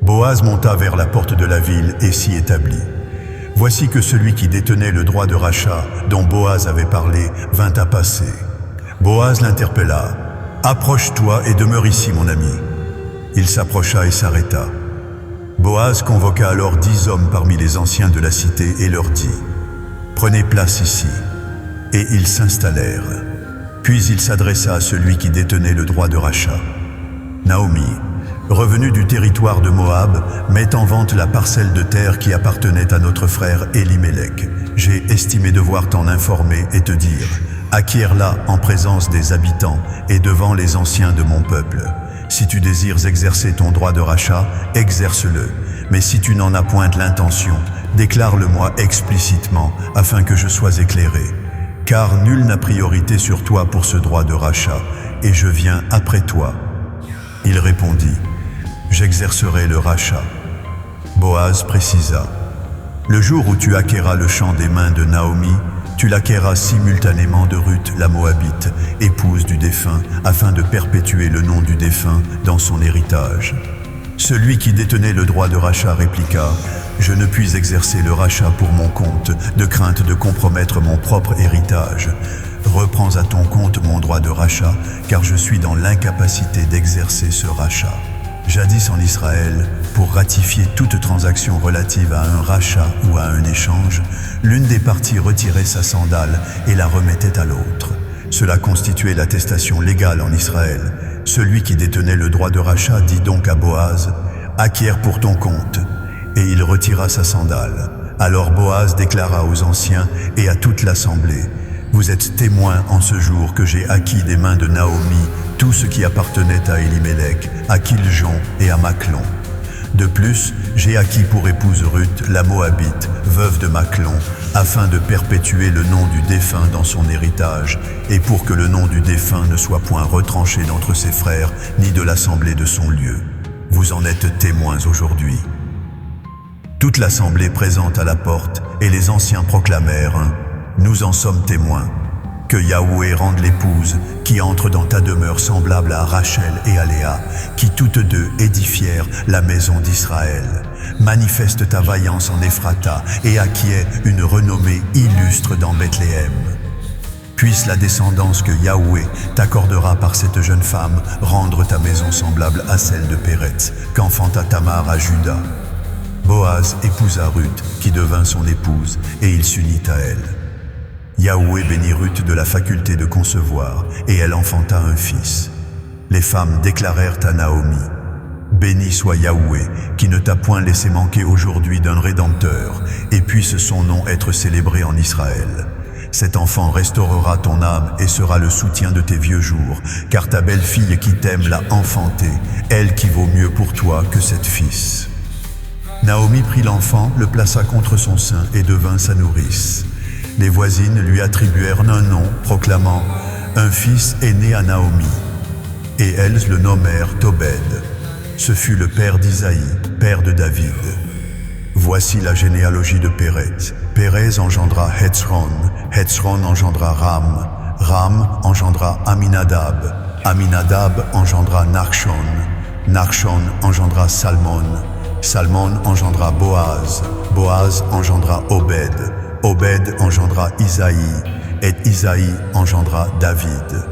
Boaz monta vers la porte de la ville et s'y établit. Voici que celui qui détenait le droit de rachat, dont Boaz avait parlé, vint à passer. Boaz l'interpella. « Approche-toi et demeure ici, mon ami. » Il s'approcha et s'arrêta. Boaz convoqua alors 10 hommes parmi les anciens de la cité et leur dit « Prenez place ici. » Et ils s'installèrent. Puis il s'adressa à celui qui détenait le droit de rachat. « Naomi, revenue du territoire de Moab, met en vente la parcelle de terre qui appartenait à notre frère Élimélec. J'ai estimé devoir t'en informer et te dire, acquiers-la en présence des habitants et devant les anciens de mon peuple. Si tu désires exercer ton droit de rachat, exerce-le. Mais si tu n'en as point l'intention, déclare-le-moi explicitement afin que je sois éclairé. Car nul n'a priorité sur toi pour ce droit de rachat, et je viens après toi. » Il répondit, « J'exercerai le rachat. » Boaz précisa, « Le jour où tu acquéras le champ des mains de Naomi, tu l'acquéras simultanément de Ruth la Moabite, épouse du défunt, afin de perpétuer le nom du défunt dans son héritage. » Celui qui détenait le droit de rachat répliqua, « Je ne puis exercer le rachat pour mon compte, de crainte de compromettre mon propre héritage. Reprends à ton compte mon droit de rachat, car je suis dans l'incapacité d'exercer ce rachat. » Jadis en Israël, pour ratifier toute transaction relative à un rachat ou à un échange, l'une des parties retirait sa sandale et la remettait à l'autre. Cela constituait l'attestation légale en Israël. Celui qui détenait le droit de rachat dit donc à Boaz, « Acquiers pour ton compte. » Et il retira sa sandale. Alors Boaz déclara aux anciens et à toute l'assemblée, « Vous êtes témoins en ce jour que j'ai acquis des mains de Naomi tout ce qui appartenait à Élimélec, à Kiljon et à Machlon. De plus, j'ai acquis pour épouse Ruth, la Moabite, veuve de Machlon, afin de perpétuer le nom du défunt dans son héritage, et pour que le nom du défunt ne soit point retranché d'entre ses frères, ni de l'assemblée de son lieu. Vous en êtes témoins aujourd'hui. » Toute l'assemblée présente à la porte, et les anciens proclamèrent, « Nous en sommes témoins. Que Yahweh rende l'épouse qui entre dans ta demeure semblable à Rachel et à Léa, qui toutes deux édifièrent la maison d'Israël. Manifeste ta vaillance en Ephrata et acquiert une renommée illustre dans Bethléem. Puisse la descendance que Yahweh t'accordera par cette jeune femme rendre ta maison semblable à celle de Péretz, qu'enfanta Tamar à Juda. » Boaz épousa Ruth, qui devint son épouse, et il s'unit à elle. Yahweh bénit Ruth de la faculté de concevoir, et elle enfanta un fils. Les femmes déclarèrent à Naomi, « Béni soit Yahweh, qui ne t'a point laissé manquer aujourd'hui d'un Rédempteur, et puisse son nom être célébré en Israël. Cet enfant restaurera ton âme et sera le soutien de tes vieux jours, car ta belle-fille qui t'aime l'a enfanté, elle qui vaut mieux pour toi que 7 fils. » Naomi prit l'enfant, le plaça contre son sein et devint sa nourrice. Les voisines lui attribuèrent un nom, proclamant « Un fils est né à Naomi ». Et elles le nommèrent Tobed. Ce fut le père d'Isaïe, père de David. Voici la généalogie de Pérez. Pérez engendra Hetzron, Hetzron engendra Ram, Ram engendra Aminadab, Aminadab engendra Nachshon, Nachshon engendra Salmon, Salmon engendra Boaz, Boaz engendra Obed, Obed engendra Isaïe, et Isaïe engendra David.